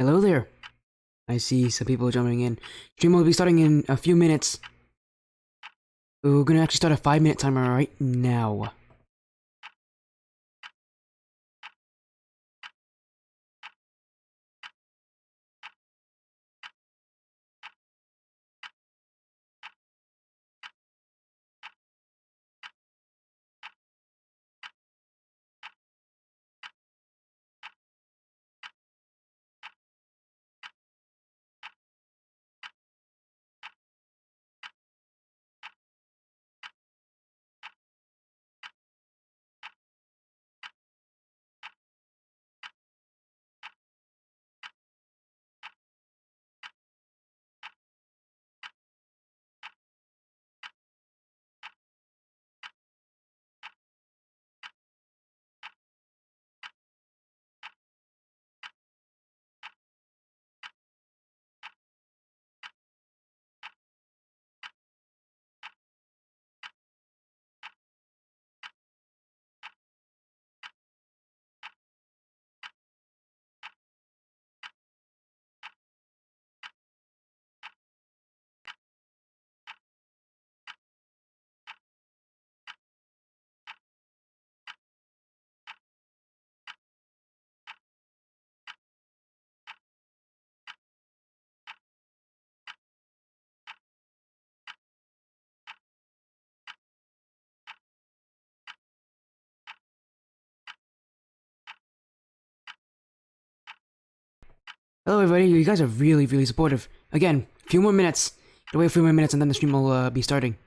Hello there. I see some people jumping in. Stream will be starting in a few minutes. We're gonna actually start a 5-minute timer right now. Hello everybody, you guys are really supportive. Again, a few more minutes. Wait a few more minutes and then the stream will be starting.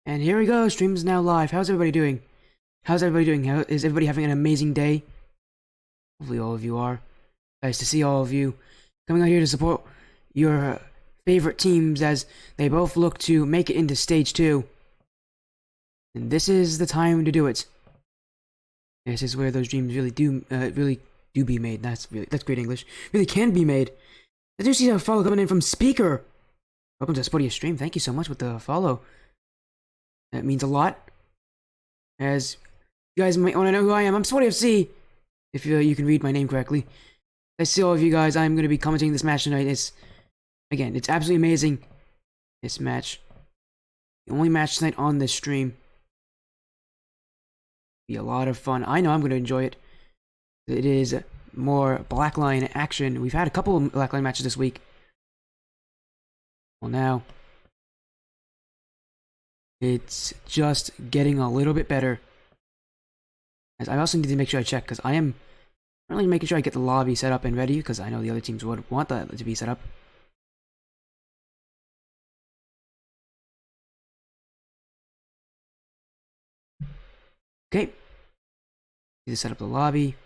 And here we go, stream's now live. How's everybody doing? How's everybody doing? Is everybody having an amazing day? Hopefully all of you are. Nice to see all of you coming out here to support your favorite teams as they both look to make it into Stage 2. And this is the time to do it. This is where those dreams really do be made. That's great English. Really can be made. I do see a follow coming in from Speaker. Welcome to supporting your stream. Thank you so much with the follow. That means a lot. As you guys might want to know who I am. I'm Sporty FC. If you can read my name correctly. I see all of you guys. I'm going to be commenting this match tonight. It's absolutely amazing. This match. The only match tonight on this stream. Be a lot of fun. I know I'm going to enjoy it. It is more Blackline action. We've had a couple of Blackline matches this week. Well, now it's just getting a little bit better. As I also need to make sure I check, because I am really making sure I get the lobby set up and ready, because I know the other teams would want that to be set up. Okay. Need to set up the lobby.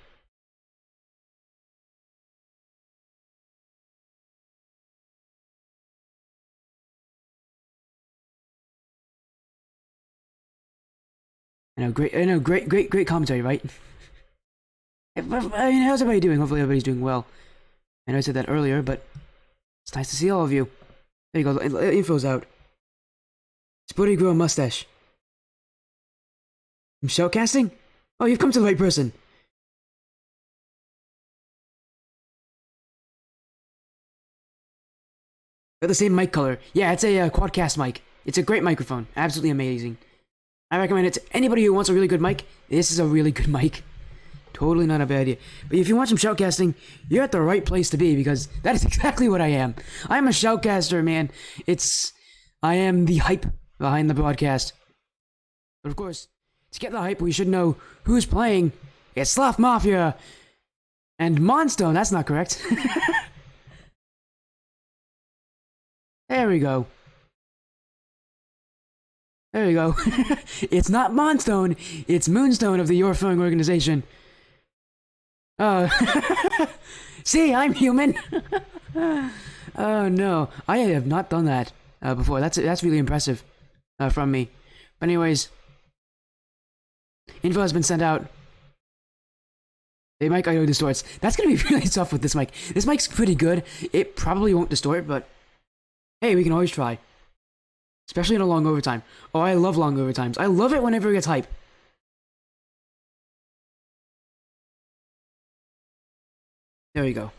I know, great commentary, right? I mean, how's everybody doing? Hopefully everybody's doing well. I know I said that earlier, but it's nice to see all of you. There you go, the info's out. Sporty grow a mustache. From shoutcasting? Oh, you've come to the right person. Got the same mic color. Yeah, it's a quadcast mic. It's a great microphone. Absolutely amazing. I recommend it to anybody who wants a really good mic. This is a really good mic. Totally not a bad idea. But if you want some shoutcasting, you're at the right place to be, because that is exactly what I am. I'm a shoutcaster, man. I am the hype behind the broadcast. But of course, to get the hype, we should know who's playing. It's Sloth Mafia and Moonstone. That's not correct. There we go. There you go. It's not Moonstone, it's Moonstone of the Your Throwing organization. See, I'm human. Oh no, I have not done that before. That's really impressive from me. But anyways, info has been sent out. The mic audio distorts. That's gonna be really tough with this mic. This mic's pretty good. It probably won't distort, but hey, we can always try. Especially in a long overtime. Oh, I love long overtimes. I love it whenever it gets hype. There we go.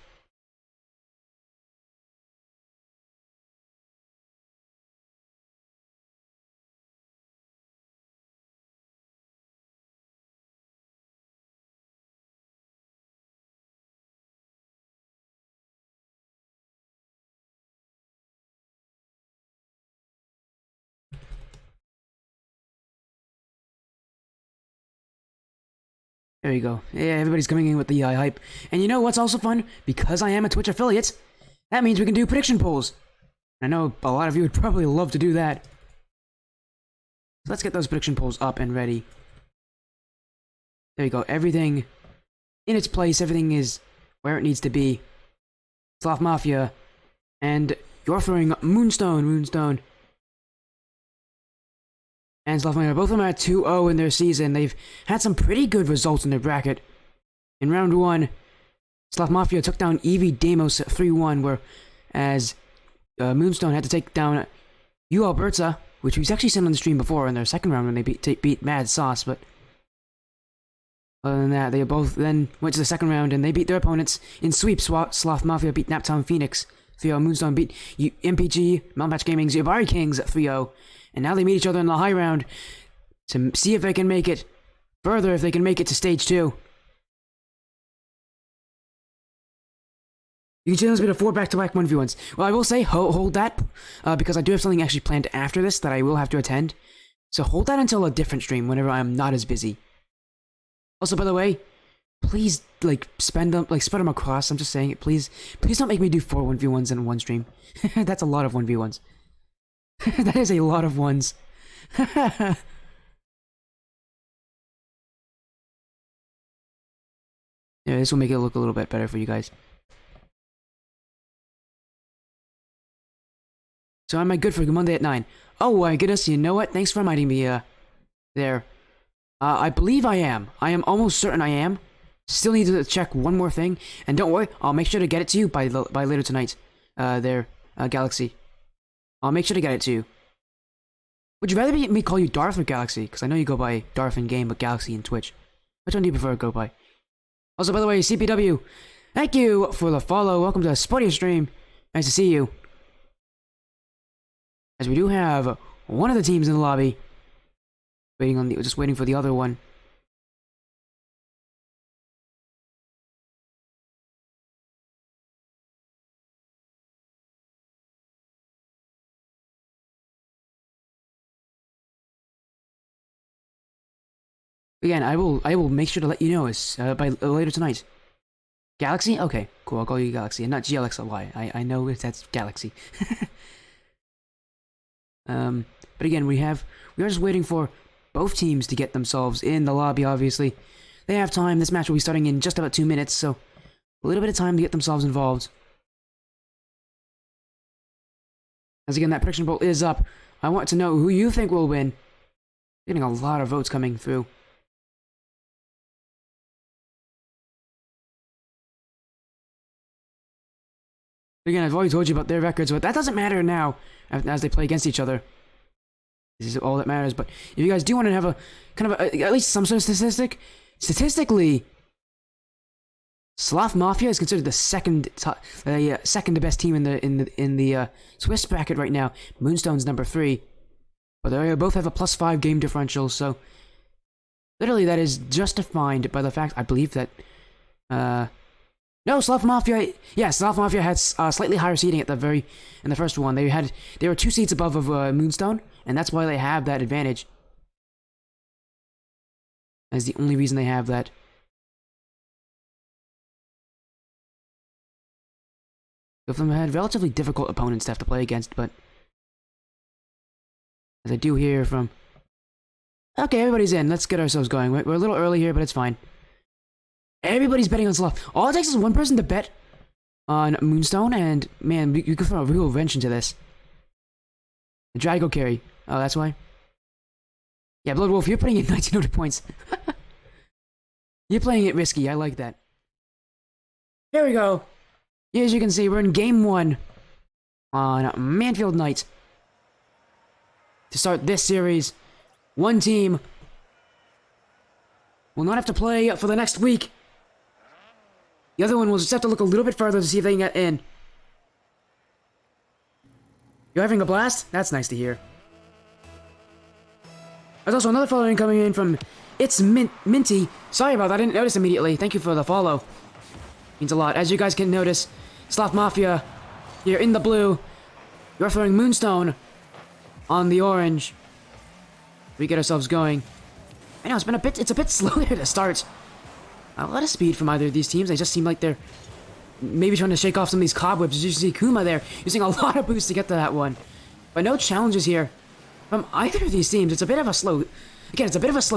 There you go. Yeah, everybody's coming in with the hype. And you know what's also fun? Because I am a Twitch affiliate, that means we can do prediction polls. I know a lot of you would probably love to do that. So let's get those prediction polls up and ready. There you go. Everything in its place. Everything is where it needs to be. Sloth Mafia. And you're throwing Moonstone. And Sloth Mafia, both of them are at 2-0 in their season. They've had some pretty good results in their bracket. In round 1, Sloth Mafia took down Evie Demos 3-1, whereas Moonstone had to take down U Alberta, which we've actually seen on the stream before in their second round when they beat Mad Sauce, but other than that, they both then went to the second round and they beat their opponents in sweeps. Sloth Mafia beat Naptown Phoenix 3-0. Moonstone beat MPG, Malmatch Gaming's Yabari Kings 3-0. And now they meet each other in the high round to see if they can make it further, if they can make it to Stage 2. You can challenge me to 4 back-to-back 1v1s. Well, I will say, hold that, because I do have something actually planned after this that I will have to attend. So hold that until a different stream, whenever I'm not as busy. Also, by the way, please, spread them across. I'm just saying it. Please don't make me do 4 1v1s in one stream. That's a lot of 1v1s. That is a lot of ones. Yeah, this will make it look a little bit better for you guys. So am I good for Monday at 9? Oh my goodness, you know what? Thanks for reminding me, there. I believe I am. I am almost certain I am. Still need to check one more thing. And don't worry, I'll make sure to get it to you by later tonight. Galaxy. I'll make sure to get it to you. Would you rather me call you Darth or Galaxy? Because I know you go by Darth in game, but Galaxy in Twitch. Which one do you prefer to go by? Also, by the way, CPW, thank you for the follow. Welcome to the Sporty stream. Nice to see you. As we do have one of the teams in the lobby. Just waiting for the other one. Again, I will make sure to let you know by later tonight. Galaxy? Okay, cool. I'll call you Galaxy and not GLXLY. I know that's Galaxy. But again, we are just waiting for both teams to get themselves in the lobby. Obviously, they have time. This match will be starting in just about 2 minutes, so a little bit of time to get themselves involved. As again, that prediction poll is up. I want to know who you think will win. Getting a lot of votes coming through. Again, I've always told you about their records, but that doesn't matter now as they play against each other. This is all that matters. But if you guys do want to have a kind of at least some sort of statistically, Sloth Mafia is considered the second best team in the Swiss bracket right now. Moonstone's number 3, but they both have a +5 game differential. So literally, that is justified by the fact I believe that. No, Sloth Mafia. Yeah, Sloth Mafia had slightly higher seeding in the first one. They were 2 seats above of Moonstone, and that's why they have that advantage. That's the only reason they have that. Both of them had relatively difficult opponents to have to play against, but as I do hear from. Okay, everybody's in. Let's get ourselves going. We're a little early here, but it's fine. Everybody's betting on Sloth. All it takes is one person to bet on Moonstone, and man, you could throw a real wrench into this. The Drago carry. Oh, that's why? Yeah, Blood Wolf, you're putting in 1900 points. You're playing it risky. I like that. Here we go. As you can see, we're in Game 1 on Manfield Night. To start this series, one team will not have to play for the next week. The other one will just have to look a little bit further to see if they can get in. You're having a blast? That's nice to hear. There's also another following coming in from It's Minty. Sorry about that, I didn't notice immediately. Thank you for the follow. Means a lot. As you guys can notice, Sloth Mafia, you're in the blue. You're throwing Moonstone on the orange. We get ourselves going. I know it's a bit slow here to start. A lot of speed from either of these teams. They just seem like they're maybe trying to shake off some of these cobwebs. As you see Kuma there using a lot of boost to get to that one. But no challenges here from either of these teams. It's a bit of a slow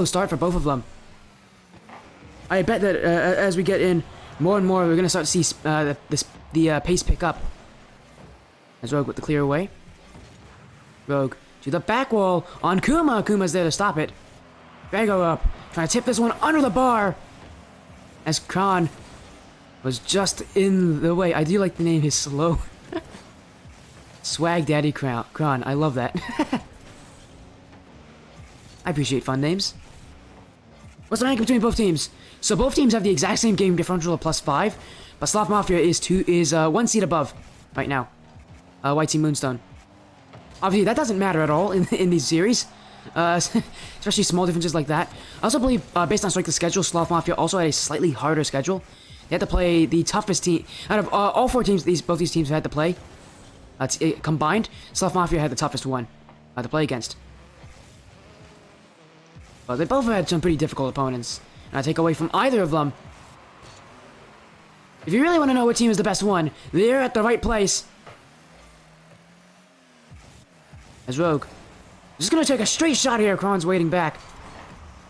start for both of them. I bet that as we get in more and more, we're going to start to see the pace pick up. As Rogue with the clear away. Rogue to the back wall on Kuma. Kuma's there to stop it. Drago up, trying to tip this one under the bar. As Kron was just in the way. I do like the name, his slow. Swag Daddy Kron. I love that. I appreciate fun names. What's the rank between both teams? So both teams have the exact same game differential of +5, but Sloth Mafia is 1 seat above right now. White Team Moonstone. Obviously, that doesn't matter at all in these series. Especially small differences like that. I also believe, based on strength of schedule, Sloth Mafia also had a slightly harder schedule. They had to play the toughest team out of all 4 teams. Both these teams had to play combined. Sloth Mafia had the toughest one to play against. But they both had some pretty difficult opponents, and I take away from either of them. If you really want to know what team is the best one, they're at the right place. As Rogue Just gonna take a straight shot here. Kron's waiting back.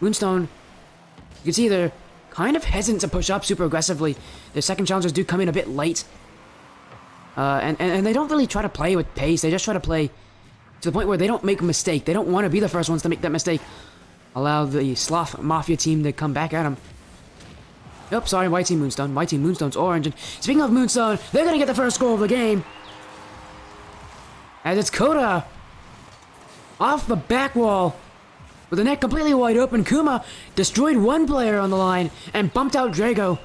Moonstone, you can see they're kind of hesitant to push up super aggressively. Their second challengers do come in a bit late. And they don't really try to play with pace. They just try to play to the point where they don't make a mistake. They don't want to be the first ones to make that mistake. Allow the Sloth Mafia team to come back at them. Yep, sorry, White Team Moonstone. White Team Moonstone's orange. And speaking of Moonstone, they're gonna get the first goal of the game. As it's Coda off the back wall with the net completely wide open. Kuma destroyed one player on the line and bumped out Drago.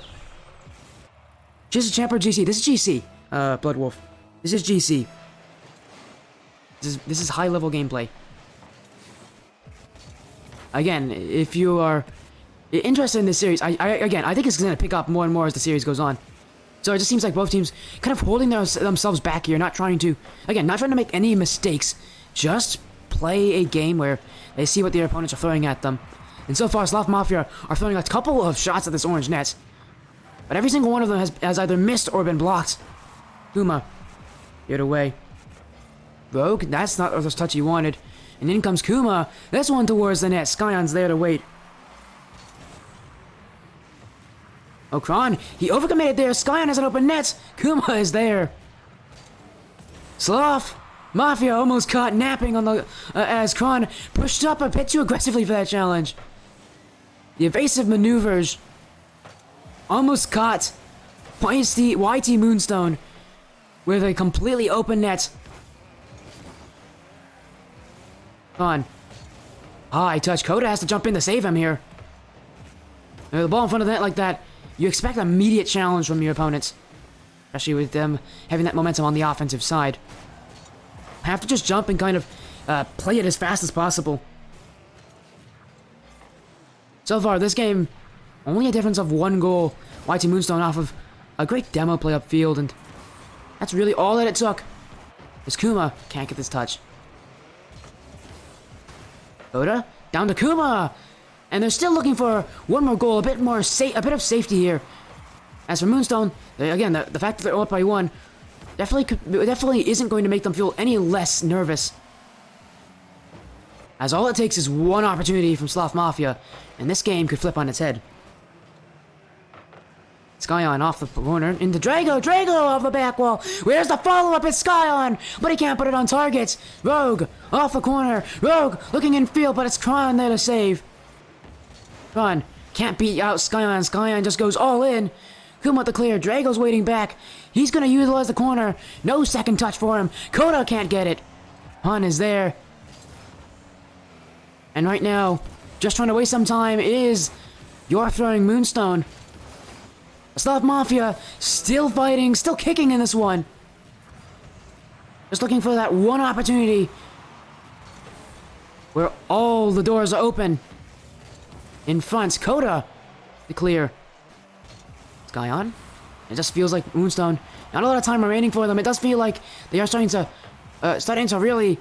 This is Champ or GC? This is GC. Blood Wolf. This is GC. This is high level gameplay. Again, if you are interested in this series, I think it's going to pick up more and more as the series goes on. So it just seems like both teams kind of holding themselves back here, not trying to make any mistakes. Just play a game where they see what their opponents are throwing at them. And so far, Sloth Mafia are throwing a couple of shots at this orange net. But every single one of them has either missed or been blocked. Kuma, get away. Rogue, that's not the touch he wanted. And in comes Kuma. This one towards the net. Skion's there to wait. Kron, he overcommitted there. Skyon has an open net. Kuma is there. Sloth Mafia almost caught napping on the as Kron pushed up a bit too aggressively for that challenge. The evasive maneuvers almost caught YT Moonstone with a completely open net. Kron. High touch. Coda has to jump in to save him here. The ball in front of the net like that, you expect immediate challenge from your opponents. Especially with them having that momentum on the offensive side. Have to just jump and kind of play it as fast as possible. So far, this game, only a difference of 1 goal. YT Moonstone off of a great demo play upfield, and that's really all that it took. As Kuma can't get this touch. Coda, down to Kuma! And they're still looking for one more goal, a bit of safety here. As for Moonstone, again, the fact that they're up by 1 definitely isn't going to make them feel any less nervous. As all it takes is one opportunity from Sloth Mafia, and this game could flip on its head. Skyon off the corner, into Drago off the back wall. Where's the follow-up? It's Skyon, but he can't put it on target. Rogue, off the corner. Rogue, looking in field, but it's Kron there to save. Kron can't beat out Skyon. Skyon just goes all in. Kuma with the clear. Drago's waiting back. He's gonna utilize the corner. No second touch for him. Coda can't get it. Hun is there. And right now, just trying to waste some time is you're throwing Moonstone. Sloth Mafia still fighting, still kicking in this one. Just looking for that one opportunity where all the doors are open. In front, Coda to clear. Skyon. It just feels like Moonstone. Not a lot of time remaining for them. It does feel like they are starting to really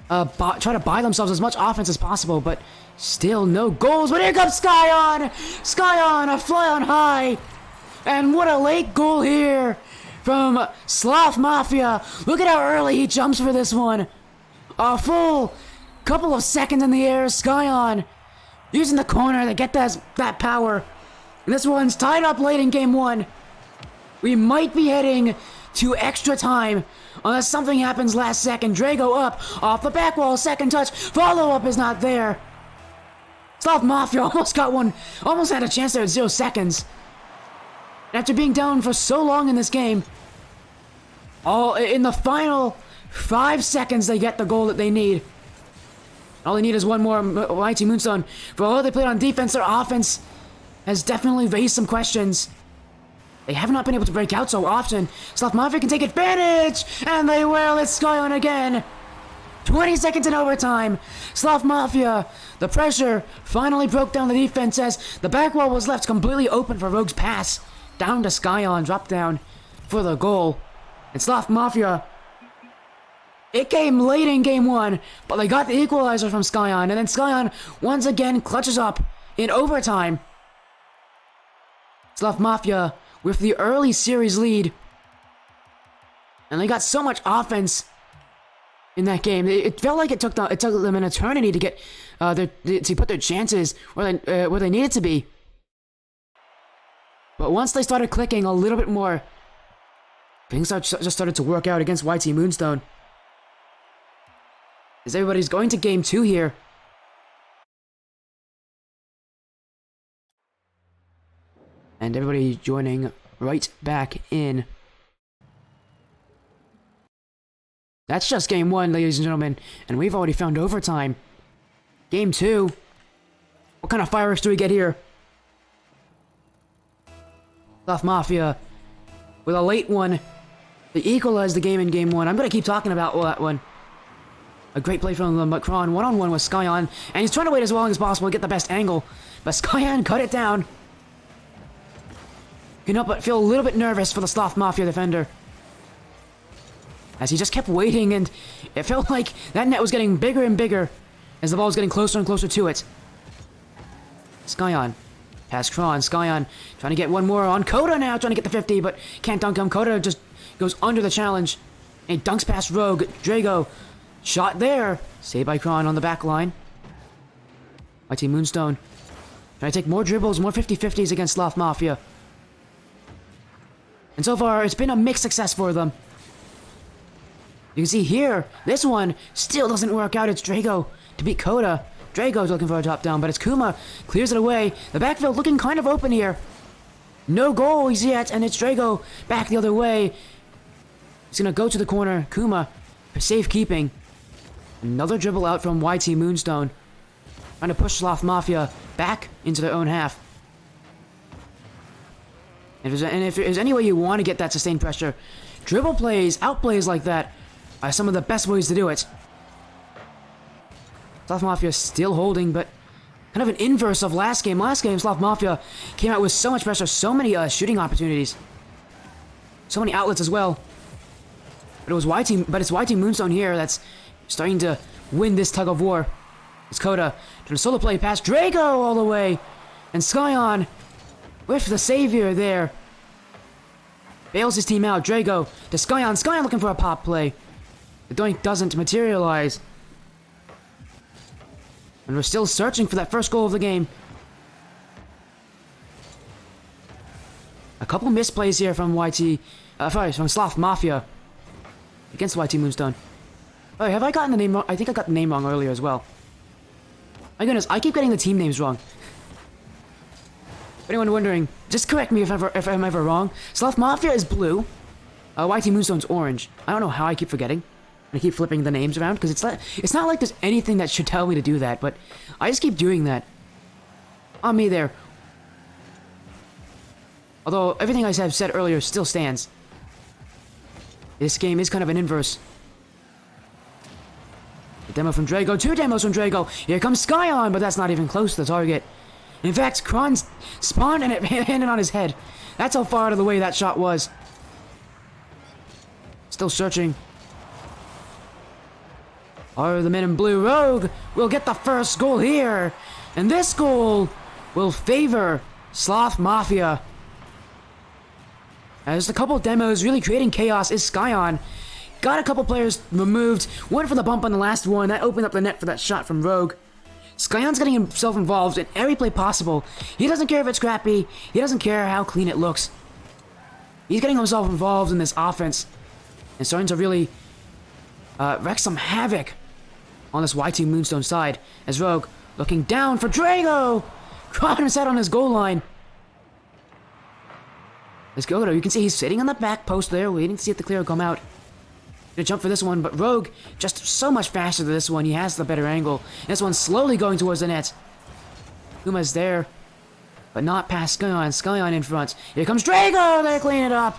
try to buy themselves as much offense as possible, but still no goals. But here comes Skyon! Skyon, a fly on high! And what a late goal here from Sloth Mafia. Look at how early he jumps for this one. A full couple of seconds in the air. Skyon using the corner to get that power. And this one's tied up late in game 1. We might be heading to extra time unless something happens last second. Drago up off the back wall. Second touch. Follow-up is not there. Sloth Mafia almost got one. Almost had a chance there at 0 seconds. After being down for so long in this game, all in the final 5 seconds, they get the goal that they need. All they need is one more YT Moonstone. For all they played on defense, their offense has definitely raised some questions. They have not been able to break out so often. Sloth Mafia can take advantage, and they will. It's Skyon again. 20 seconds in overtime. Sloth Mafia, the pressure finally broke down the defense as the back wall was left completely open for Rogue's pass. Down to Skyon, drop down for the goal. And Sloth Mafia, it came late in game 1, but they got the equalizer from Skyon, and then Skyon once again clutches up in overtime. Sloth Mafia with the early series lead. And they got so much offense in that game. It felt like it took them an eternity to get to put their chances where they needed to be. But once they started clicking a little bit more, things just started to work out against YT Moonstone. As everybody's going to game 2 here. And everybody joining right back in. That's just game 1, ladies and gentlemen, and we've already found overtime. Game 2. What kind of fireworks do we get here? Sloth Mafia with a late one. They equalized the game in game 1. I'm gonna keep talking about that one. A great play from Macron, one-on-one with Skyon, and he's trying to wait as long as possible to get the best angle, but Skyon cut it down. You know, but feel a little bit nervous for the Sloth Mafia defender, as he just kept waiting, and it felt like that net was getting bigger and bigger as the ball was getting closer and closer to it. Skyon, past Kron, Skyon trying to get one more on Coda now, trying to get the 50, but can't dunk him. Coda just goes under the challenge, and he dunks past Rogue. Drago, shot there, saved by Kron on the back line. YT Moonstone trying to take more dribbles, more 50-50s against Sloth Mafia. And so far, it's been a mixed success for them. You can see here, this one still doesn't work out. It's Drago to beat Coda. Drago's looking for a drop down, but it's Kuma clears it away. The backfield looking kind of open here. No goals yet, and it's Drago back the other way. He's gonna go to the corner. Kuma for safekeeping. Another dribble out from YT Moonstone, trying to push Sloth Mafia back into their own half. And if there's any way you want to get that sustained pressure, dribble plays, outplays like that are some of the best ways to do it. Sloth Mafia still holding, but kind of an inverse of last game. Last game, Sloth Mafia came out with so much pressure, so many shooting opportunities, so many outlets as well. But it's YT Moonstone here that's starting to win this tug of war. It's Coda trying to solo play past Drago all the way, and Skyon with the savior there. Bails his team out. Drago to Skyon. Skyon looking for a pop play. The doink doesn't materialize. And we're still searching for that first goal of the game. A couple misplays here from from Sloth Mafia against YT Moonstone. Oh, have I gotten the name wrong? I think I got the name wrong earlier as well. My goodness, I keep getting the team names wrong. If anyone wondering, just correct me if I'm ever wrong. Sloth Mafia is blue. YT Moonstone's orange. I don't know how I keep forgetting. I keep flipping the names around, because it's not like there's anything that should tell me to do that, but I just keep doing that. On me there. Although, everything I have said earlier still stands. This game is kind of an inverse. A demo from Drago, 2 demos from Drago. Here comes Skyon, but that's not even close to the target. In fact, Kron spawned and it landed on his head. That's how far out of the way that shot was. Still searching. Are the men in blue? Rogue will get the first goal here. And this goal will favor Sloth Mafia. As a couple demos really creating chaos is Skyon. Got a couple players removed. Went for the bump on the last one. That opened up the net for that shot from Rogue. Skyon's getting himself involved in every play possible. He doesn't care if it's scrappy. He doesn't care how clean it looks. He's getting himself involved in this offense and starting to really wreak some havoc on this YT Moonstone side, as Rogue looking down for Drago. Kron is out on his goal line. Let's go. You can see he's sitting on the back post there, waiting to see if the clear will come out. Gonna jump for this one, but Rogue just so much faster than this one. He has the better angle. This one's slowly going towards the net. Kuma's there, but not past Skyon. Skyon in front. Here comes Drago. They clean it up.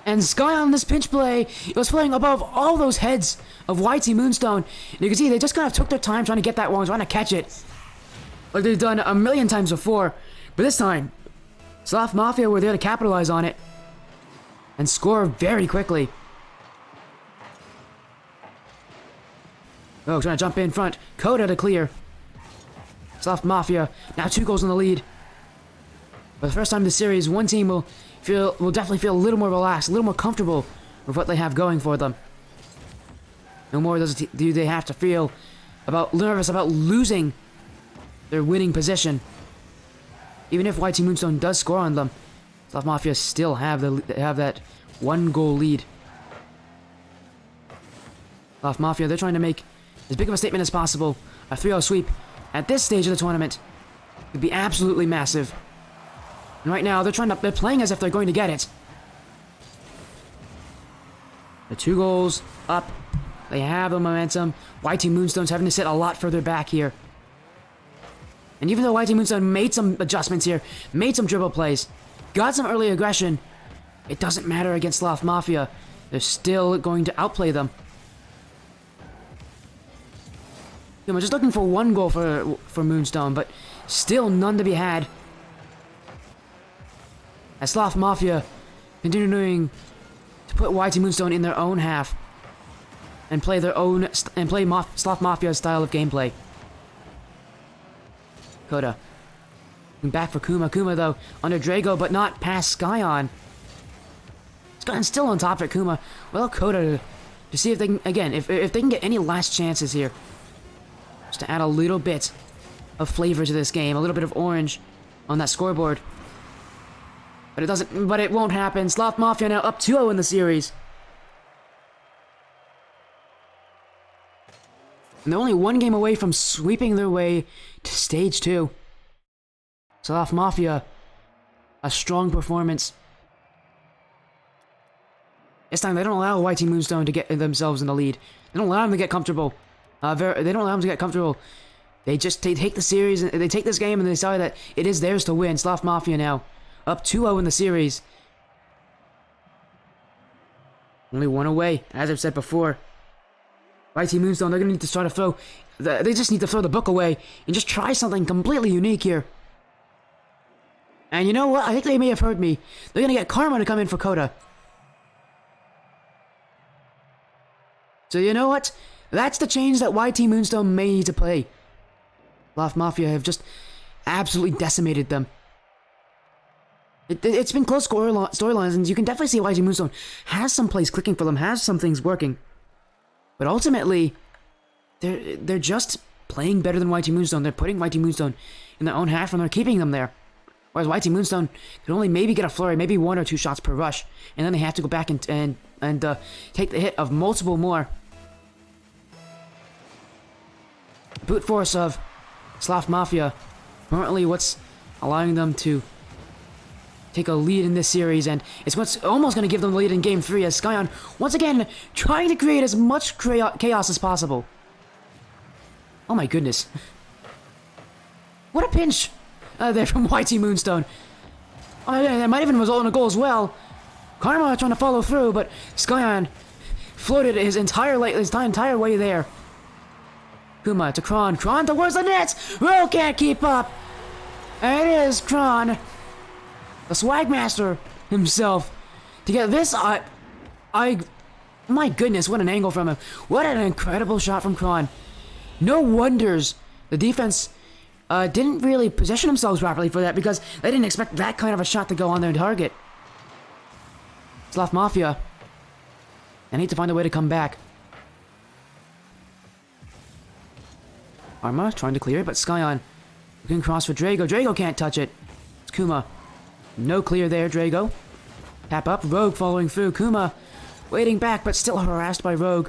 And Skyon, this pinch play, was playing above all those heads of YT Moonstone. And you can see they just kind of took their time trying to get that one, trying to catch it, like they've done a million times before. But this time, Sloth Mafia were there to capitalize on it and score very quickly. Oh, trying to jump in front. Coda to clear. Sloth Mafia now 2 goals in the lead. For the first time in the series, one team will definitely feel a little more relaxed, a little more comfortable with what they have going for them. No more do they have to feel nervous about losing their winning position. Even if YT Moonstone does score on them, Sloth Mafia still have that 1-goal lead. Sloth Mafia, they're trying to make as big of a statement as possible. A 3-0 sweep at this stage of the tournament would be absolutely massive. And right now, they're playing as if they're going to get it. The 2 goals up. They have the momentum. YT Moonstone's having to sit a lot further back here. And even though YT Moonstone made some adjustments here, made some dribble plays, got some early aggression, it doesn't matter against Sloth Mafia. They're still going to outplay them. I'm just looking for 1 goal for Moonstone, but still none to be had. As Sloth Mafia continuing to put YT Moonstone in their own half and play Sloth Mafia's style of gameplay. Coda. Back for Kuma. Kuma, though, under Drago, but not past Skyon. Skyon still on top of it, Kuma. Well, Coda, to see if they can, again, if they can get any last chances here. Just to add a little bit of flavor to this game. A little bit of orange on that scoreboard. But it won't happen. Sloth Mafia now up 2-0 in the series. And they're only 1 game away from sweeping their way to stage 2. Sloth Mafia, a strong performance. This time they don't allow YT Moonstone to get themselves in the lead. They don't allow them to get comfortable. They don't allow them to get comfortable. They take the series, they take this game and they decide that it is theirs to win. Sloth Mafia now up 2-0 in the series. Only 1 away, as I've said before. YT Moonstone, they're going to need to start to throw... They just need to throw the book away and just try something completely unique here. And you know what? I think they may have heard me. They're going to get Karma to come in for Coda. So you know what? That's the change that YT Moonstone may need to play. Sloth Mafia have just absolutely decimated them. It's been close storylines, and you can definitely see YT Moonstone has some plays clicking for them, has some things working. But ultimately, they're just playing better than YT Moonstone. They're putting YT Moonstone in their own half, and they're keeping them there. Whereas YT Moonstone can only maybe get a flurry, maybe 1 or 2 shots per rush, and then they have to go back and take the hit of multiple more. Brute force of Sloth Mafia, currently what's allowing them to take a lead in this series, and it's what's almost going to give them the lead in Game 3 as Skyon, once again, trying to create as much chaos as possible. Oh my goodness. What a pinch there from YT Moonstone. Oh, yeah, that might even result in a goal as well. Karma trying to follow through, but Skyon floated his entire way there. Kuma to Kron. Kron towards the net! Ro can't keep up! And it is Kron, the Swagmaster himself, to get this. My goodness, what an angle from him. What an incredible shot from Kron. No wonders the defense didn't really position themselves properly for that, because they didn't expect that kind of a shot to go on their target. Sloth Mafia, they need to find a way to come back. Arma trying to clear it, but Skyon looking cross for Drago. Drago can't touch it. It's Kuma. No clear there, Drago. Tap up, Rogue following through. Kuma waiting back, but still harassed by Rogue.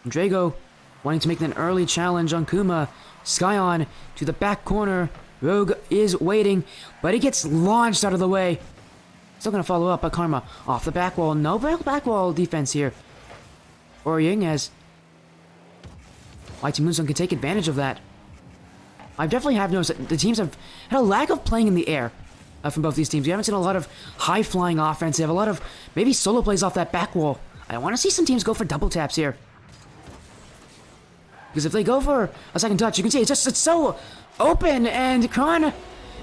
And Drago wanting to make an early challenge on Kuma. Skyon to the back corner. Rogue is waiting, but he gets launched out of the way. Still gonna follow up, but Karma off the back wall. No back wall defense here. Orying as YT Moonstone can take advantage of that. I definitely have noticed that the teams have had a lack of playing in the air from both these teams. We haven't seen a lot of high-flying offense. They have a lot of maybe solo plays off that back wall. I want to see some teams go for double taps here. Because if they go for a second touch, you can see it's so open, and Kron,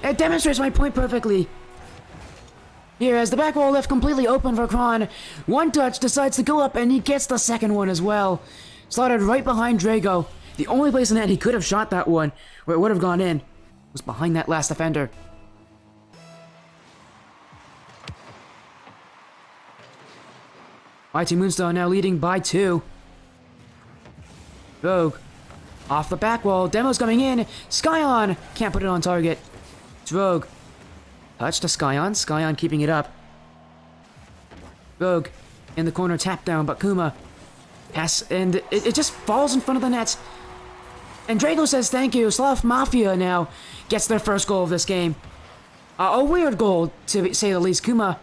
it demonstrates my point perfectly. Here, as the back wall left completely open for Kron, one touch decides to go up, and he gets the second one as well. Slotted right behind Drago. The only place in that he could have shot that one, where it would have gone in, was behind that last defender. YT Moonstone now leading by 2. Rogue. Off the back wall. Demo's coming in. Skyon! Can't put it on target. It's Rogue. Touch to Skyon. Skyon keeping it up. Rogue in the corner, tap down, but Kuma pass, and it just falls in front of the net. And Drago says thank you. Sloth Mafia now gets their first goal of this game. A weird goal, to say the least. Kuma,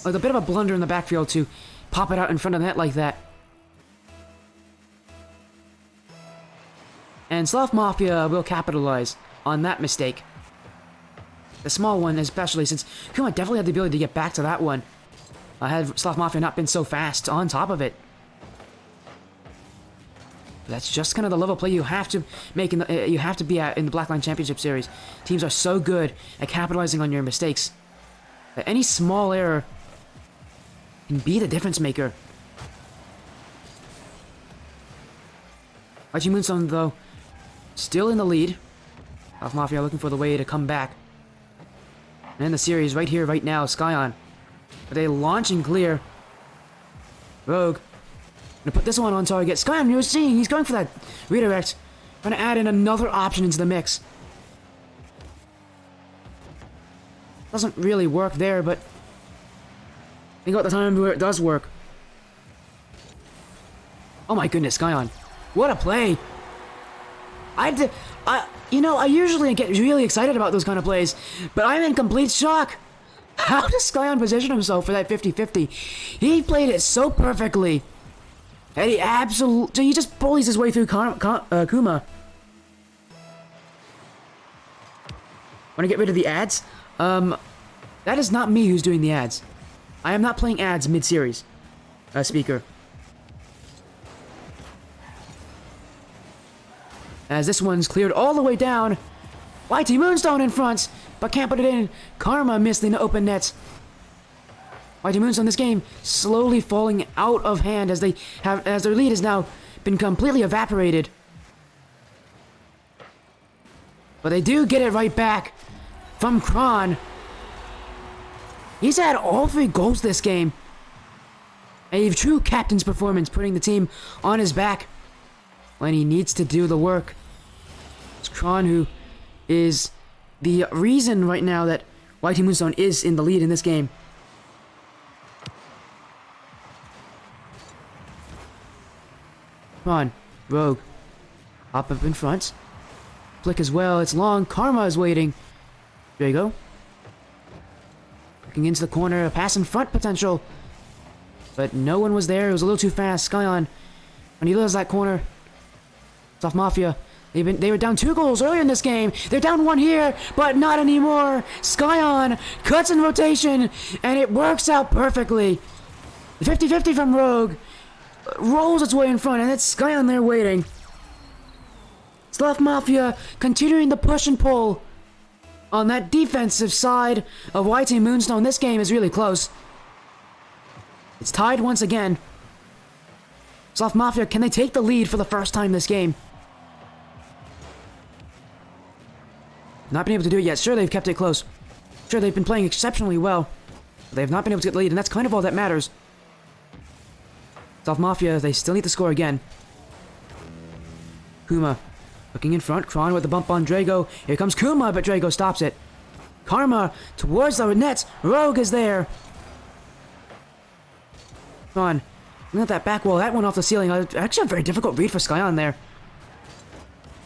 like a bit of a blunder in the backfield to pop it out in front of the net like that. And Sloth Mafia will capitalize on that mistake. The small one especially, since Kuma definitely had the ability to get back to that one. Had Sloth Mafia not been so fast on top of it. That's just kind of the level of play you have to make in the, you have to be at in the Blackline Championship Series. Teams are so good at capitalizing on your mistakes that any small error can be the difference maker. YT Moonstone, though, still in the lead. Sloth Mafia looking for the way to come back. And in the series, right here, right now, Skyon. But they launch and clear. Rogue. Gonna put this one on target. Skyon, you're seeing, he's going for that redirect. Trying to add in another option into the mix. Doesn't really work there, but think about the time where it does work. Oh my goodness, Skyon. What a play! You know, I usually get really excited about those kind of plays, but I'm in complete shock. How does Skyon position himself for that 50-50? He played it so perfectly. And he just bullies his way through Kuma. Want to get rid of the ads? That is not me who's doing the ads. I am not playing ads mid-series. Speaker. As this one's cleared all the way down. YT Moonstone in front, but can't put it in. Karma missed in the open net. YT Moonstone this game slowly falling out of hand as their lead has now been completely evaporated. But they do get it right back from Kron. He's had all 3 goals this game. A true captain's performance, putting the team on his back when he needs to do the work. It's Kron who is the reason right now that YT Moonstone is in the lead in this game. Come on, Rogue. Hop up in front. Flick as well, it's long. Karma is waiting. There you go. Looking into the corner, a pass in front potential. But no one was there, it was a little too fast. Skyon, when he loses that corner. Sloth Mafia, they were down 2 goals earlier in this game. They're down 1 here, but not anymore. Skyon cuts in rotation, and it works out perfectly. 50-50 from Rogue. Rolls its way in front, and it's Skyon there waiting. Sloth Mafia continuing to push and pull on that defensive side of YT Moonstone. This game is really close. It's tied once again. Sloth Mafia, can they take the lead for the first time this game? Not been able to do it yet. Sure, they've kept it close. Sure, they've been playing exceptionally well. But they have not been able to get the lead, and that's kind of all that matters. Sloth Mafia, they still need to score again. Kuma looking in front. Kron with the bump on Drago. Here comes Kuma, but Drago stops it. Karma towards the net. Rogue is there. Kron, look at that back wall. That went off the ceiling. Actually, a very difficult read for Skyon there.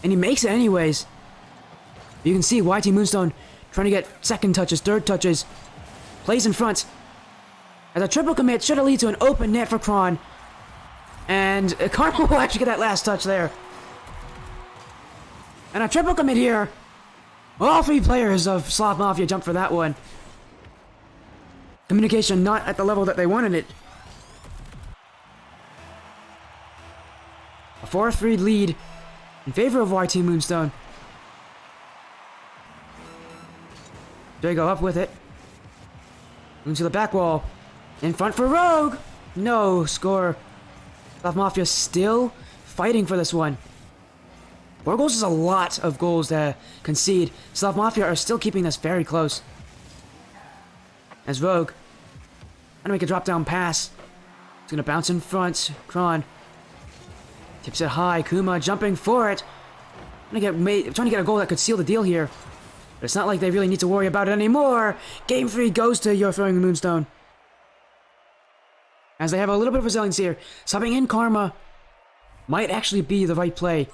And he makes it anyways. You can see YT Moonstone trying to get second touches, third touches. Plays in front. As a triple commit should have led to an open net for Kron. And Karma will actually get that last touch there. And a triple commit here. All 3 players of Sloth Mafia jumped for that one. Communication not at the level that they wanted it. A 4-3 lead in favor of YT Moonstone. There you go, up with it. Into the back wall. In front for Rogue. No score. Sloth Mafia still fighting for this one. 4 goals is a lot of goals to concede. Sloth Mafia are still keeping this very close. As Rogue to make a drop-down pass. He's gonna bounce in front. Kron tips it high. Kuma jumping for it. Trying to get a goal that could seal the deal here. But it's not like they really need to worry about it anymore. Game 3 goes to You're Throwing Moonstone. As they have a little bit of resilience here. Subbing in Karma might actually be the right play.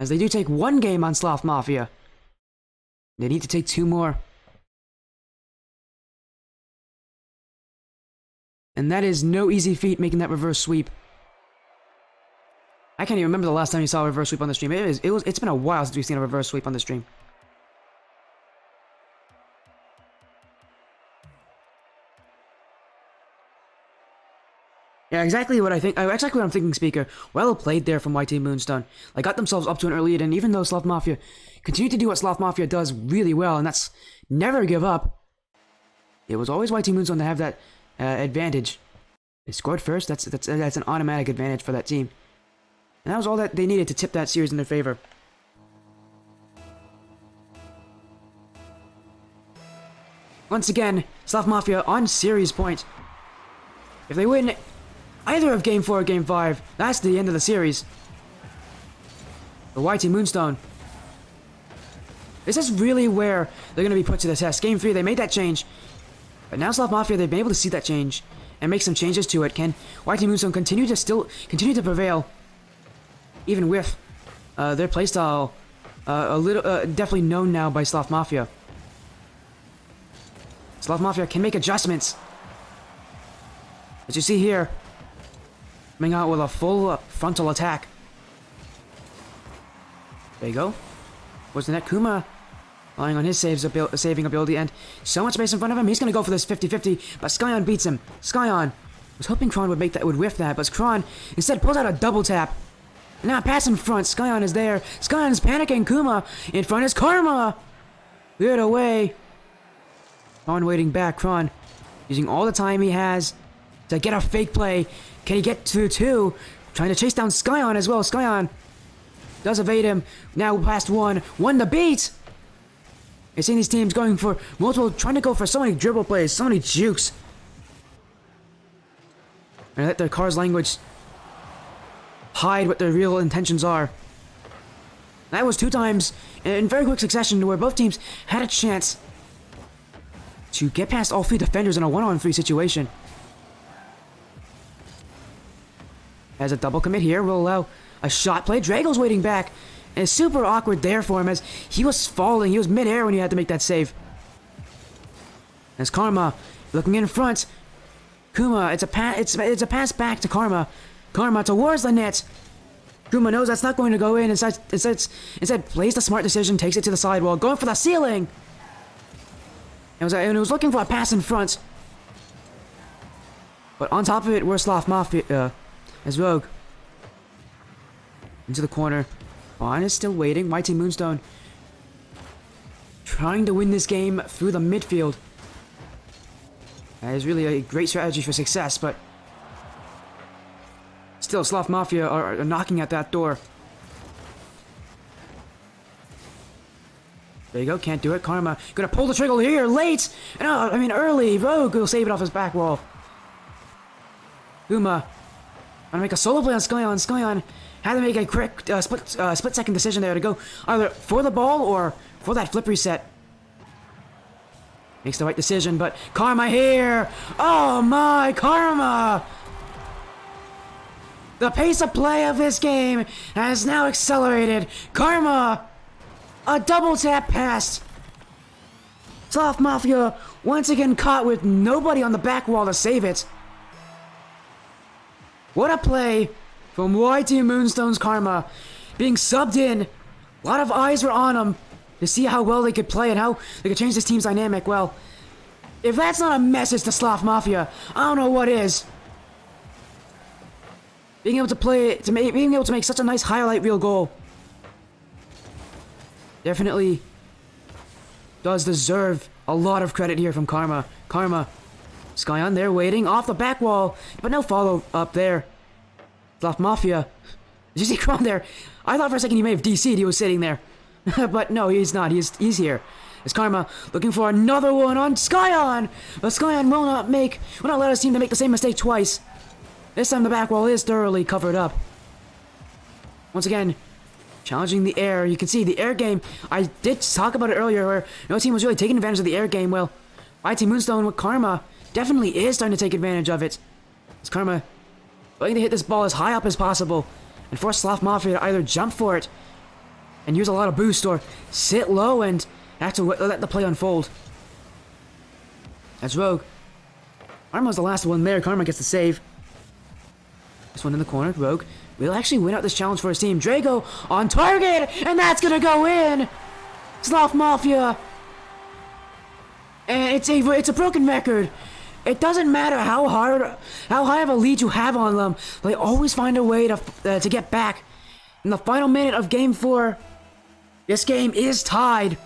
As they do take 1 game on Sloth Mafia. They need to take 2 more. And that is no easy feat, making that reverse sweep. I can't even remember the last time you saw a reverse sweep on the stream. It's been a while since we've seen a reverse sweep on the stream. Yeah, exactly what I think. Exactly what I'm thinking, Speaker. Well played there from YT Moonstone. They got themselves up to an early lead, and even though Sloth Mafia continued to do what Sloth Mafia does really well, and that's never give up, it was always YT Moonstone to have that advantage. They scored first. That's an automatic advantage for that team, and that was all that they needed to tip that series in their favor. Once again, Sloth Mafia on series point. If they win either of Game 4 or Game 5, that's the end of the series. The YT Moonstone. This is really where they're going to be put to the test. Game 3, they made that change. But now Sloth Mafia, they've been able to see that change and make some changes to it. Can YT Moonstone continue to prevail, even with their playstyle definitely known now by Sloth Mafia? Sloth Mafia can make adjustments. As you see here, coming out with a full frontal attack. There you go. Was the net Kuma relying on his saving ability, and so much space in front of him. He's going to go for this 50-50, but Skyon beats him. Skyon was hoping Kron would whiff that, but Kron instead pulls out a double tap. Now pass in front. Skyon is there. Skyon is panicking. Kuma in front is Karma. Cleared away. Kron waiting back. Kron using all the time he has to get a fake play. Can he get to 2? Trying to chase down Skyon as well. Skyon does evade him. Now past 1. 1 to beat. You're seeing these teams going for multiple, trying to go for so many dribble plays, so many jukes. And let their car's language hide what their real intentions are. That was 2 times in very quick succession where both teams had a chance to get past all 3 defenders in a 1-on-3 situation. As a double commit here will allow a shot play. Drago's waiting back. And it's super awkward there for him as he was falling. He was mid-air when he had to make that save. As Karma looking in front. Kuma, it's a pass back to Karma. Karma towards the net. Kuma knows that's not going to go in. Instead plays the smart decision, takes it to the sidewall, going for the ceiling. And it was looking for a pass in front. But on top of it, we're Sloth Mafia as Rogue. Into the corner. Vaughn is still waiting. YT Moonstone trying to win this game through the midfield. That is really a great strategy for success, but still Sloth Mafia are knocking at that door. There you go, can't do it. Karma gonna pull the trigger here late! Early. Rogue will save it off his back wall. Kuma gonna make a solo play on Skyon. Skyon had to make a quick split-second decision there to go either for the ball or for that flip reset. Makes the right decision, but Karma here! Oh my, Karma! The pace of play of this game has now accelerated. Karma! A double tap pass! Sloth Mafia once again caught with nobody on the back wall to save it. What a play from YT Moonstone's Karma. Being subbed in. A lot of eyes were on him to see how well they could play and how they could change this team's dynamic. Well, if that's not a message to Sloth Mafia, I don't know what is. Being able to make such a nice highlight reel goal definitely does deserve a lot of credit here from Karma. Karma, Skyon there waiting off the back wall, but no follow up there. Sloth Mafia. Did you see Kron there? I thought for a second he may have DC'd. He was sitting there. But no, he's not. He's here. It's Karma looking for another one on Skyon! But Skyon will not let his team to make the same mistake twice. This time the back wall is thoroughly covered up. Once again, challenging the air. You can see the air game. I did talk about it earlier where no team was really taking advantage of the air game. Well, YT Moonstone with Karma definitely is starting to take advantage of it. It's Karma going to hit this ball as high up as possible and force Sloth Mafia to either jump for it and use a lot of boost or sit low and have to let the play unfold. That's Rogue. Karma's the last one there. Karma gets the save. This one in the corner. Rogue will actually win out this challenge for his team. Drago on target, and that's gonna go in. Sloth Mafia, and it's a broken record. It doesn't matter how high of a lead you have on them. They always find a way to get back. In the final minute of Game 4, this game is tied.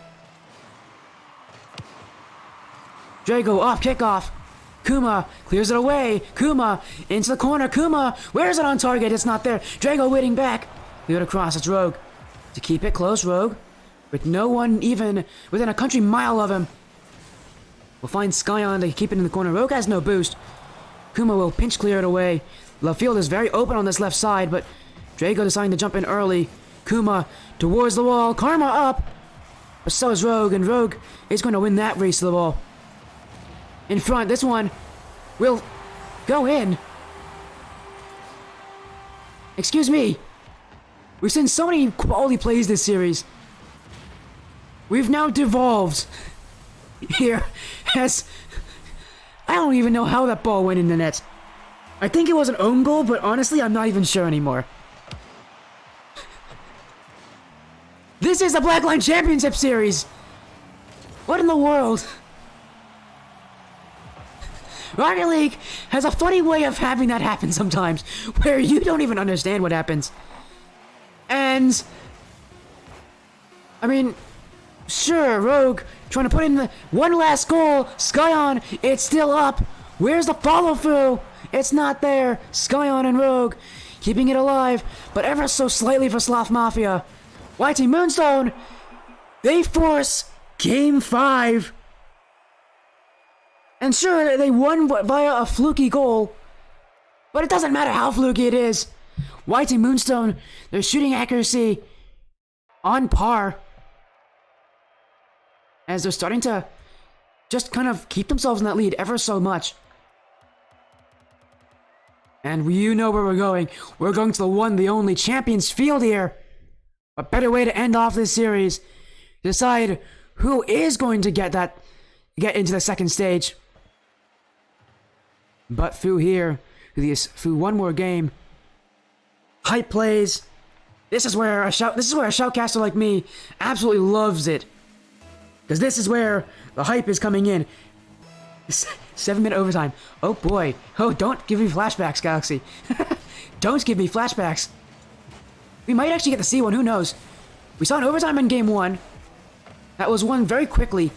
Drago off kickoff. Kuma clears it away. Kuma into the corner. Kuma, where is it on target? It's not there. Drago waiting back. Cleared across. It's Rogue. To keep it close, Rogue, with no one even within a country mile of him. We'll find Skyon to keep it in the corner. Rogue has no boost. Kuma will pinch clear it away. The field is very open on this left side, but Drago deciding to jump in early. Kuma towards the wall. Karma up. But so is Rogue, and Rogue is going to win that race to the ball. In front, this one will go in. Excuse me. We've seen so many quality plays this series. We've now devolved here as I don't even know how that ball went in the net. I think it was an own goal, but honestly, I'm not even sure anymore. This is the Blackline Championship Series! What in the world? Rocket League has a funny way of having that happen sometimes, where you don't even understand what happens. And I mean, sure, Rogue trying to put in the one last goal. Skyon, it's still up. Where's the follow-through? It's not there. Skyon and Rogue keeping it alive, but ever so slightly for Sloth Mafia. YT Moonstone, they force Game 5. And sure, they won via a fluky goal, but it doesn't matter how fluky it is. YT Moonstone, their shooting accuracy on par, as they're starting to just kind of keep themselves in that lead ever so much. And you know where we're going. We're going to the one, the only Champions Field here. A better way to end off this series. Decide who is going to get into the second stage. But through one more game, hype plays. This is where a shoutcaster like me absolutely loves it, because this is where the hype is coming in. 7-minute overtime. Oh boy. Oh, don't give me flashbacks, Galaxy. Don't give me flashbacks. We might actually get to see one. Who knows? We saw an overtime in Game 1. That was won very quickly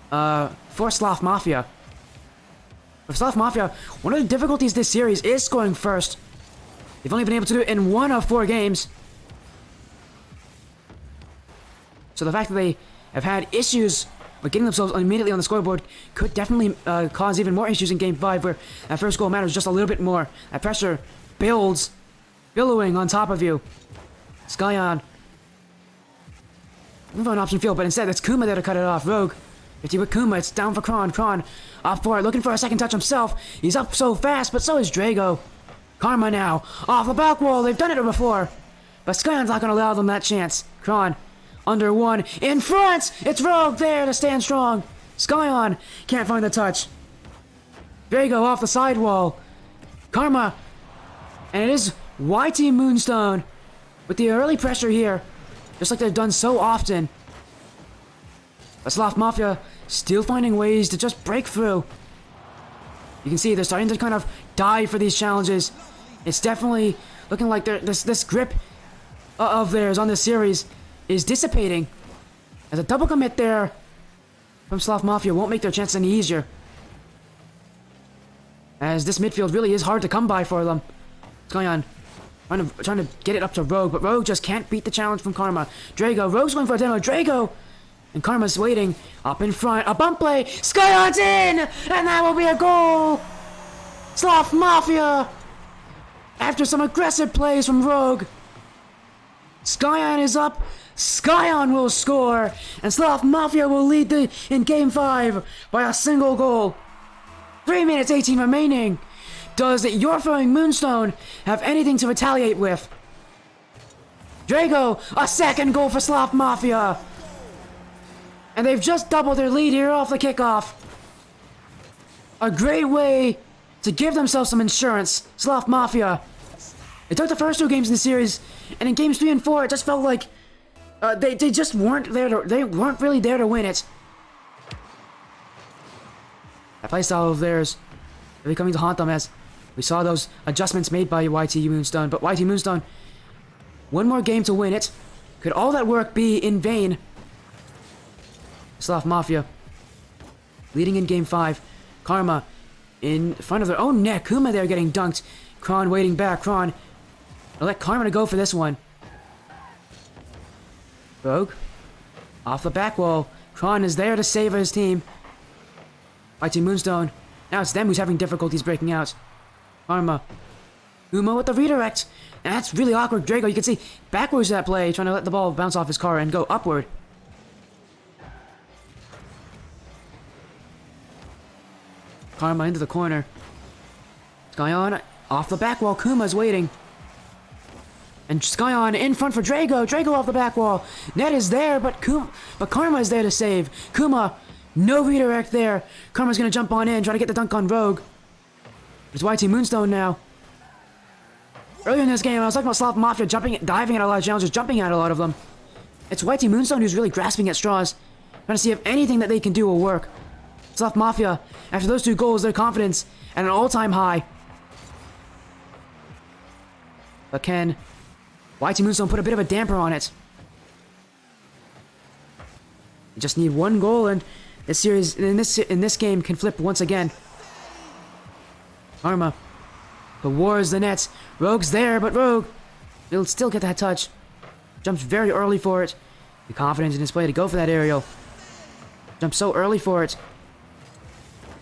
for Sloth Mafia. For Sloth Mafia, one of the difficulties this series is scoring first. They've only been able to do it in 1 of 4 games. So the fact that they have had issues with getting themselves immediately on the scoreboard could definitely cause even more issues in Game 5, where that first goal matters just a little bit more. That pressure builds, billowing on top of you. Skyon. Move on option field, but instead it's Kuma there to cut it off. Rogue. 50 with Kuma, it's down for Kron. Kron up for it, looking for a second touch himself. He's up so fast, but so is Drago. Karma now, off the back wall. They've done it before, but Skyon's not going to allow them that chance. Kron, under one, in front. It's Rogue there to stand strong. Skyon can't find the touch. Drago off the sidewall. Karma, and it is YT Moonstone with the early pressure here, just like they've done so often. But Sloth Mafia still finding ways to just break through. You can see they're starting to kind of dive for these challenges. It's definitely looking like this grip of theirs on this series is dissipating, as a double commit there from Sloth Mafia won't make their chances any easier, as this midfield really is hard to come by for them. What's going on? Trying to get it up to Rogue, but Rogue just can't beat the challenge from Karma. Drago, Rogue's going for a demo. Drago, And Karma's waiting up in front. A bump play. Skyon's in! And that will be a goal! Sloth Mafia! After some aggressive plays from Rogue. Skyon is up. Skyon will score. And Sloth Mafia will lead in Game 5 by a single goal. 3 minutes 18 remaining. Does your throwing Moonstone have anything to retaliate with? Drago, a second goal for Sloth Mafia. And they've just doubled their lead here off the kickoff. A great way to give themselves some insurance. Sloth Mafia. They took the first 2 games in the series, and in games 3 and 4, it just felt like they just weren't there. They weren't really there to win it. That playstyle of theirs really coming to haunt them as we saw those adjustments made by YT Moonstone. But YT Moonstone, one more game to win it. Could all that work be in vain? Sloth Mafia leading in Game 5. Karma in front of their own net. Kuma there getting dunked. Kron waiting back. Kron will let Karma to go for this one. Rogue off the back wall. Kron is there to save his team. YT Moonstone. Now it's them who's having difficulties breaking out. Karma. Uma with the redirect. And that's really awkward. Drago, you can see backwards that play, trying to let the ball bounce off his car and go upward. Karma into the corner. Skyon off the back wall. Kuma's waiting. And Skyon in front for Drago. Drago off the back wall. Net is there, but Karma is there to save. Kuma, no redirect there. Karma's gonna jump on in, try to get the dunk on Rogue. It's YT Moonstone now. Earlier in this game, I was talking about Sloth Mafia diving at a lot of challenges, jumping at a lot of them. It's YT Moonstone who's really grasping at straws, trying to see if anything that they can do will work. Sloth Mafia, after those 2 goals, their confidence at an all-time high. But can YT Moonstone put a bit of a damper on it? You just need 1 goal, and this series, in this game, can flip once again. Karma towards the nets. Rogue's there, but Rogue will still get that touch. Jumps very early for it. The confidence in his play to go for that aerial. Jumps so early for it.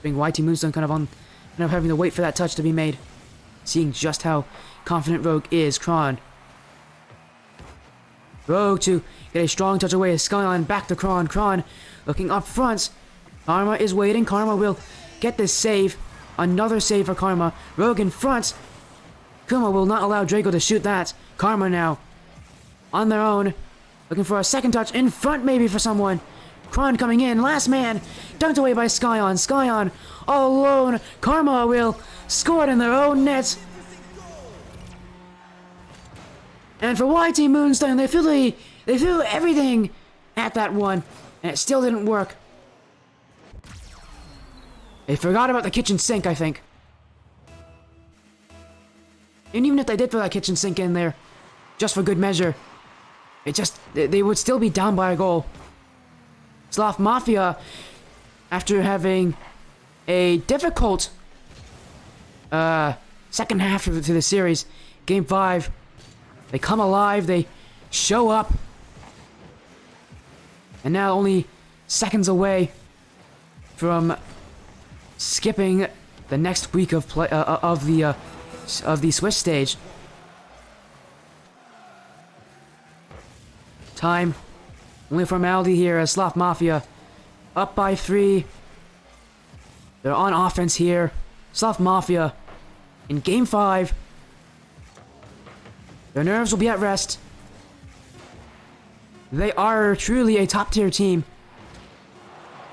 Being YT Moonstone kind of having to wait for that touch to be made. Seeing just how confident Rogue is. Kron. Rogue to get a strong touch away. Skyon back to Kron. Kron looking up front. Karma is waiting. Karma will get this save. Another save for Karma. Rogue in front. Kuma will not allow Drago to shoot that. Karma now on their own. Looking for a second touch in front maybe for someone. Kron coming in. Last man. Dunked away by Skyon. Skyon all alone. Karma will score it in their own net. And for YT Moonstone, they threw everything at that one. And it still didn't work. They forgot about the kitchen sink, I think. And even if they did throw that kitchen sink in there, just for good measure, they would still be down by a goal. Sloth Mafia, after having a difficult second half to the series, Game 5, they come alive, they show up, and now only seconds away from skipping the next week of play of the Swiss stage. Time, only a formality here as Sloth Mafia up by 3. They're on offense here. Sloth Mafia in Game 5. Their nerves will be at rest. They are truly a top-tier team.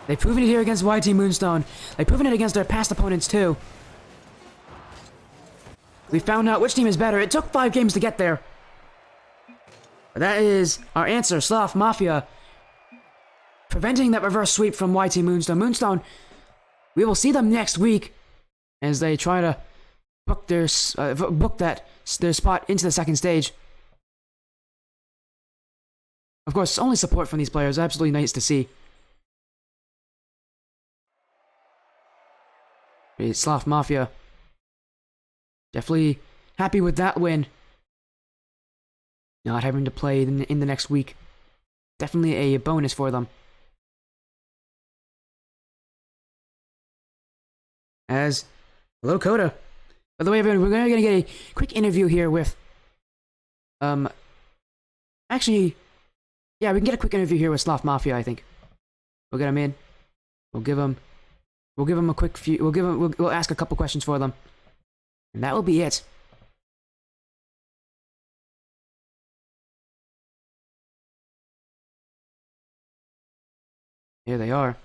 They've proven it here against YT Moonstone. They've proven it against their past opponents too. We found out which team is better. It took 5 games to get there. But that is our answer. Sloth Mafia preventing that reverse sweep from YT Moonstone. Moonstone, we will see them next week as they try to book their spot into the second stage. Of course, only support from these players. Absolutely nice to see. Sloth Mafia definitely happy with that win. Not having to play in the next week. Definitely a bonus for them. As hello, Coda. By the way, everyone, we're gonna get a quick interview here with um. Actually, yeah, we can get a quick interview here with Sloth Mafia. I think we'll get him in. We'll give him. We'll give him a quick few. We'll give him. We'll ask a couple questions for them, and that will be it. Here they are.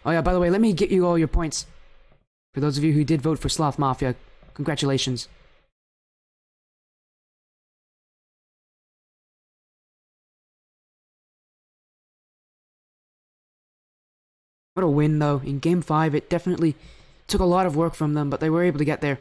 Oh yeah, by the way, let me get you all your points. For those of you who did vote for Sloth Mafia, congratulations. What a win, though. In Game 5, it definitely took a lot of work from them, but they were able to get there.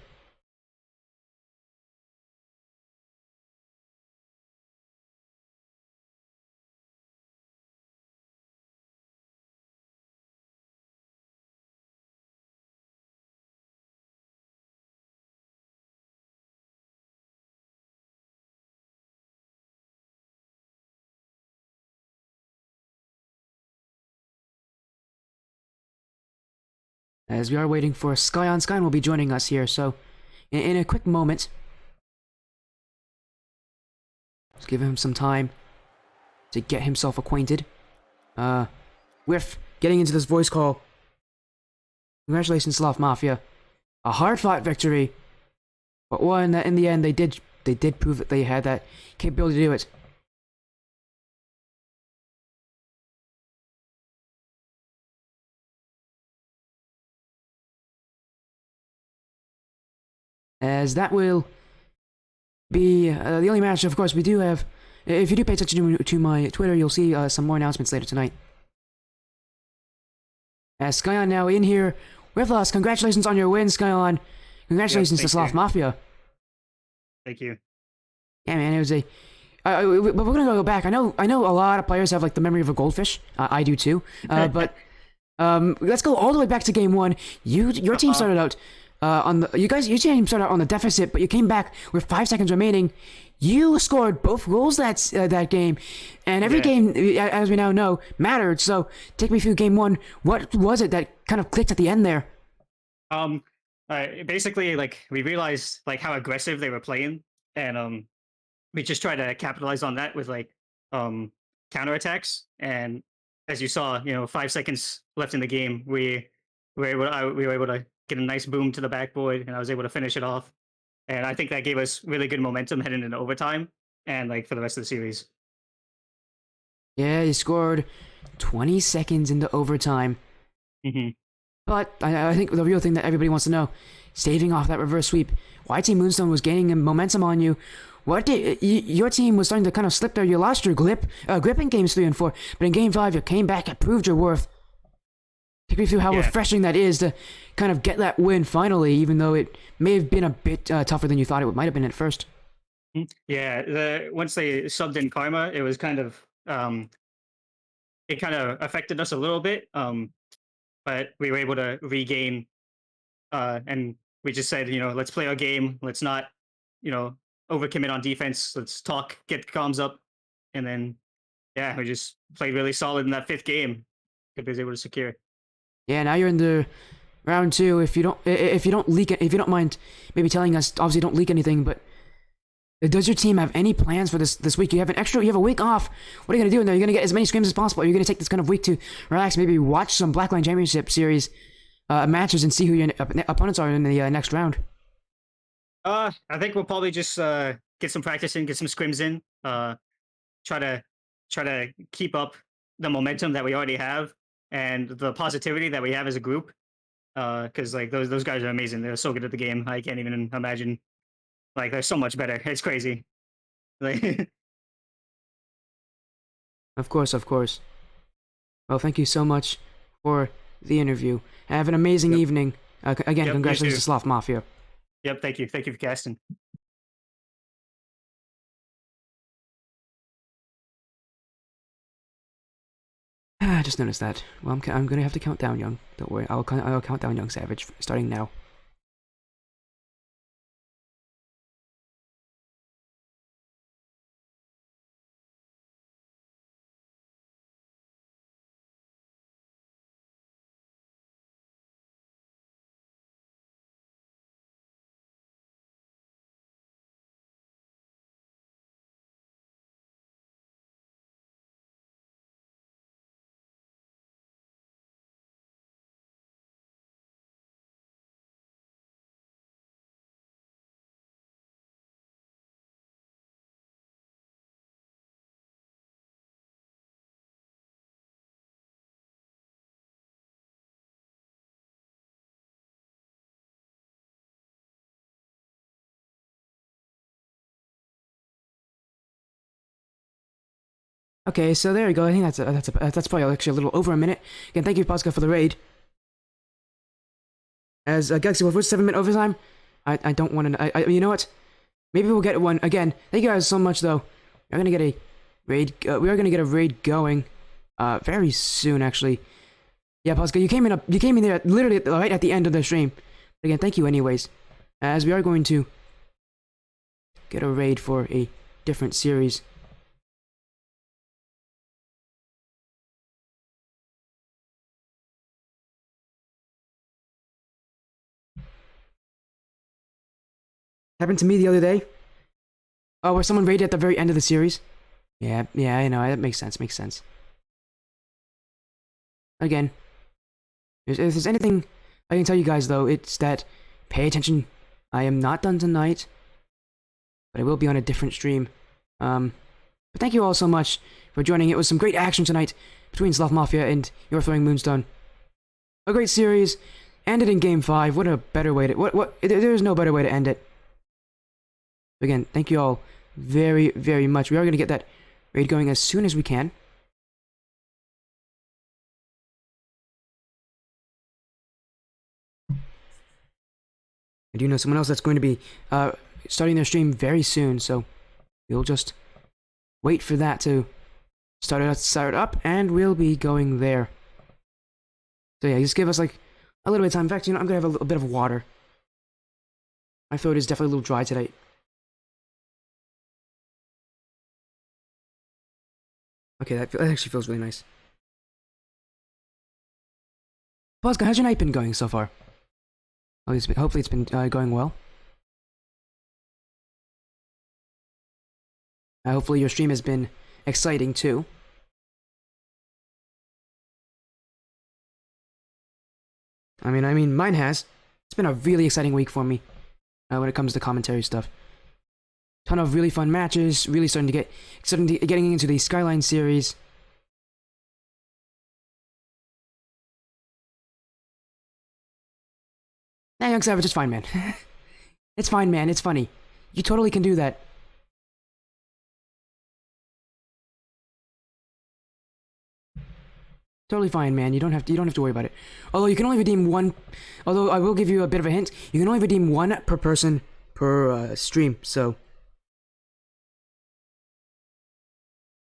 As we are waiting for Skyon. Skyon will be joining us here, so in a quick moment, let's give him some time to get himself acquainted with getting into this voice call. Congratulations, Sloth Mafia. A hard-fought victory, but one that in the end they did prove that they had that capability to do it. As that will be the only match. Of course, we do have. If you do pay attention to my Twitter, you'll see some more announcements later tonight. As Skyon now in here with us. Congratulations on your win, Skyon. Congratulations to Sloth Mafia. Thank you. Yeah, man, it was a. But we're gonna go back. I know a lot of players have like the memory of a goldfish. I do too. But let's go all the way back to game 1. Your team started out your team started out on the deficit, but you came back with 5 seconds remaining. You scored both goals that game, and every game, as we now know, mattered. So take me through game 1. What was it that kind of clicked at the end there? Basically, like we realized like how aggressive they were playing, and we just tried to capitalize on that with like counterattacks. And as you saw, 5 seconds left in the game, we were able to get a nice boom to the backboard, and I was able to finish it off. And I think that gave us really good momentum heading into overtime and like for the rest of the series. Yeah, you scored 20 seconds into overtime. Mm-hmm. But I think the real thing that everybody wants to know, staving off that reverse sweep, YT Moonstone was gaining momentum on you. Your team was starting to kind of slip there. You lost your grip in games 3 and 4, but in game 5 you came back and proved your worth. Take me through how refreshing that is to kind of get that win finally, even though it may have been a bit tougher than you thought it might have been at first. Yeah, once they subbed in Karma, it was kind of it kind of affected us a little bit, but we were able to regain, and we just said, let's play our game, let's not, overcommit on defense, let's talk, get comms up, and then we just played really solid in that 5th game. That we was able to secure. Yeah, now you're in the round 2. If you don't mind maybe telling us, obviously don't leak anything, but does your team have any plans for this week? You have a week off. What are you gonna do in there? You're gonna get as many scrims as possible. You're gonna take this kind of week to relax, maybe watch some Blackline Championship Series matches and see who your opponents are in the next round. I think we'll probably just get some practice in, get some scrims in, try to keep up the momentum that we already have and the positivity that we have as a group. Because like those guys are amazing. They're so good at the game. I can't even imagine. Like they're so much better. It's crazy. Like Of course. Well, thank you so much for the interview. Have an amazing evening. Again, congratulations to Sloth Mafia. Yep, thank you for casting. I just noticed that. Well, I'm gonna have to count down, Young. Don't worry, I'll count down, Young Savage, starting now. Okay, so there you go. I think that's probably actually a little over a minute. Again, thank you, Pascal, for the raid. As Galaxy Wolf, 7-minute overtime. I don't want to. You know what? Maybe we'll get one again. Thank you guys so much, though. We're gonna get a raid. We are gonna get a raid going, very soon, actually. Yeah, Pascal, you came in. You came in there literally right at the end of the stream. But again, thank you, anyways. As we are going to get a raid for a different series. Happened to me the other day. Oh, where someone raided at the very end of the series. Yeah, I know. That makes sense. Makes sense. Again, if there's anything I can tell you guys, though, it's that pay attention. I am not done tonight, but I will be on a different stream. But thank you all so much for joining. It was some great action tonight between Sloth Mafia and Your Throwing Moonstone. A great series. Ended in Game 5. What a better way to... There's no better way to end it. Again, thank you all very, very much. We are going to get that raid going as soon as we can. I do know someone else that's going to be starting their stream very soon, so we'll just wait for that to start up, and we'll be going there. So yeah, just give us like a little bit of time. In fact, you know, I'm gonna have a bit of water. My throat is definitely a little dry today. Okay, that actually feels really nice. Pascal, how's your night been going so far? Hopefully it's been going well. Hopefully your stream has been exciting too. I mean, mine has. It's been a really exciting week for me when it comes to commentary stuff. Ton of really fun matches. Really getting into the Skyline series. Nah, Young Savage, it's fine, man. It's fine, man. It's funny. You totally can do that. Totally fine, man. You don't have to worry about it. Although you can only redeem one. Although I will give you a bit of a hint. You can only redeem one per person per stream. So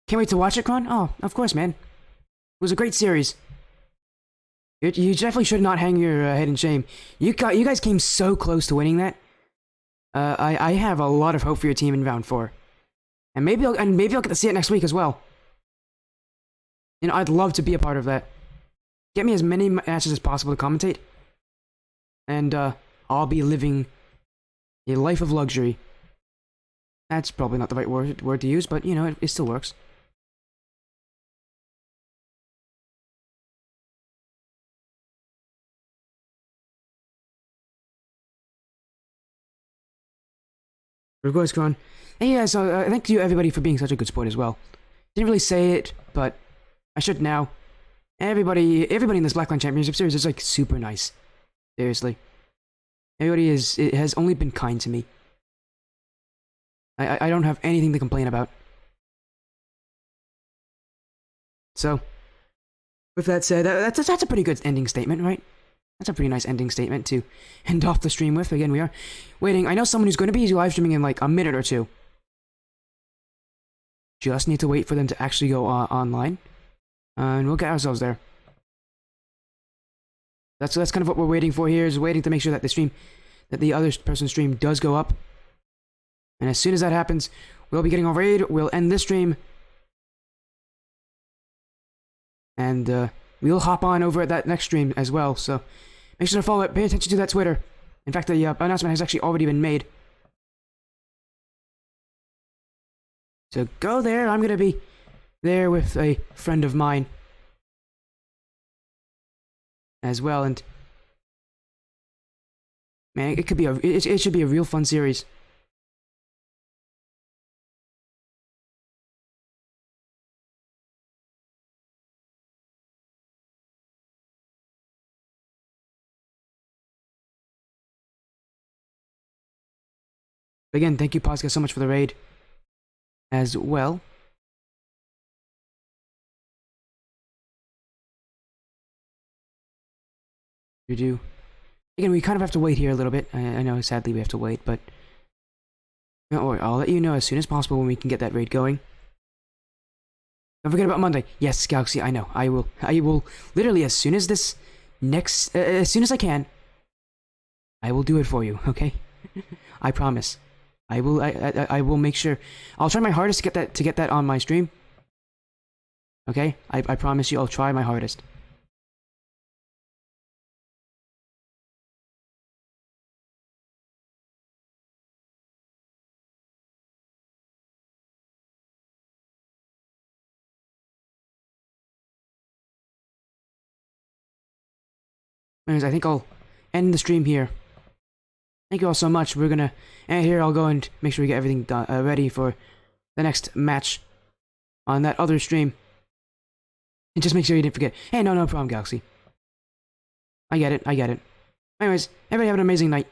can't wait to watch it, Kron. Oh, of course, man. It was a great series. You definitely should not hang your head in shame. You guys came so close to winning that. I have a lot of hope for your team in round 4, and maybe I'll get to see it next week as well. You know, I'd love to be a part of that. Get me as many matches as possible to commentate, and I'll be living a life of luxury. That's probably not the right word to use, but you know, it still works. Of course, Kron. And yeah, so thank you everybody for being such a good sport as well. Didn't really say it, but I should now. Everybody in this Blackline Championship Series is like super nice. Seriously. Everybody has only been kind to me. I don't have anything to complain about. So, with that said, that's a pretty good ending statement, right? That's a pretty nice ending statement to end off the stream with. Again, we are waiting. I know someone who's going to be live streaming in like a minute or two. Just need to wait for them to actually go online. And we'll get ourselves there. That's kind of what we're waiting for here, is waiting to make sure that the other person's stream does go up. And as soon as that happens, we'll be getting a raid, we'll end this stream. And we'll hop on over at that next stream as well, so make sure to follow it, pay attention to that Twitter. In fact, the announcement has actually already been made. So go there, I'm gonna be there with a friend of mine as well, and man, it should be a real fun series. Again, thank you, Pascal, so much for the raid as well. We do. Again, we kind of have to wait here a little bit. I know, sadly, we have to wait, but don't worry. I'll let you know as soon as possible when we can get that raid going. Don't forget about Monday. Yes, Galaxy, I know. I will. I will literally as soon as this next, as soon as I can. I will do it for you. Okay, I promise. I will. I will make sure. I'll try my hardest to get that on my stream. Okay, I promise you. I'll try my hardest. Anyways, I think I'll end the stream here. Thank you all so much. We're gonna end here. I'll go and make sure we get everything done, ready for the next match on that other stream. And just make sure you didn't forget. Hey, no problem, Galaxy. I get it. Anyways, everybody have an amazing night.